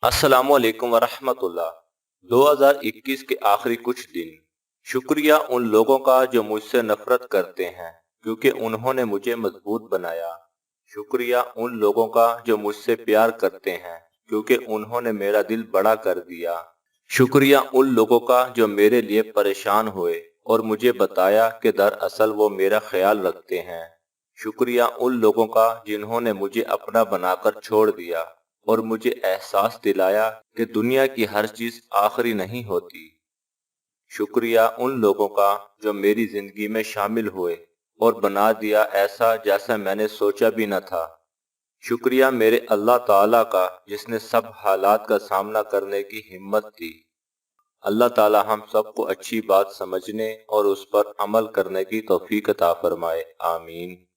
अस्सलामुअलैकुम वरहमतुल्लाह। 2021 के आखिरी कुछ दिन। शुक्रिया उन लोगों का जो मुझसे नफरत करते हैं, क्योंकि उन्होंने मुझे मजबूत बनाया। शुक्रिया उन लोगों का जो मुझसे प्यार करते हैं, क्योंकि उन्होंने मेरा दिल बड़ा कर दिया। शुक्रिया उन लोगों का जो मेरे लिए परेशान हुए और मुझे बताया कि दरअसल वो मेरा ख्याल रखते हैं। शुक्रिया उन लोगों का जिन्होंने मुझे अपना बनाकर छोड़ दिया और मुझे एहसास दिलाया कि दुनिया की हर चीज आखिरी नहीं होती। शुक्रिया उन लोगों का जो मेरी जिंदगी में शामिल हुए और बना दिया ऐसा जैसा मैंने सोचा भी न था। शुक्रिया मेरे अल्लाह ताला का जिसने सब हालात का सामना करने की हिम्मत दी। अल्लाह ताला हम सबको अच्छी बात समझने और उस पर अमल करने की तौफीक अता फरमाए। आमीन।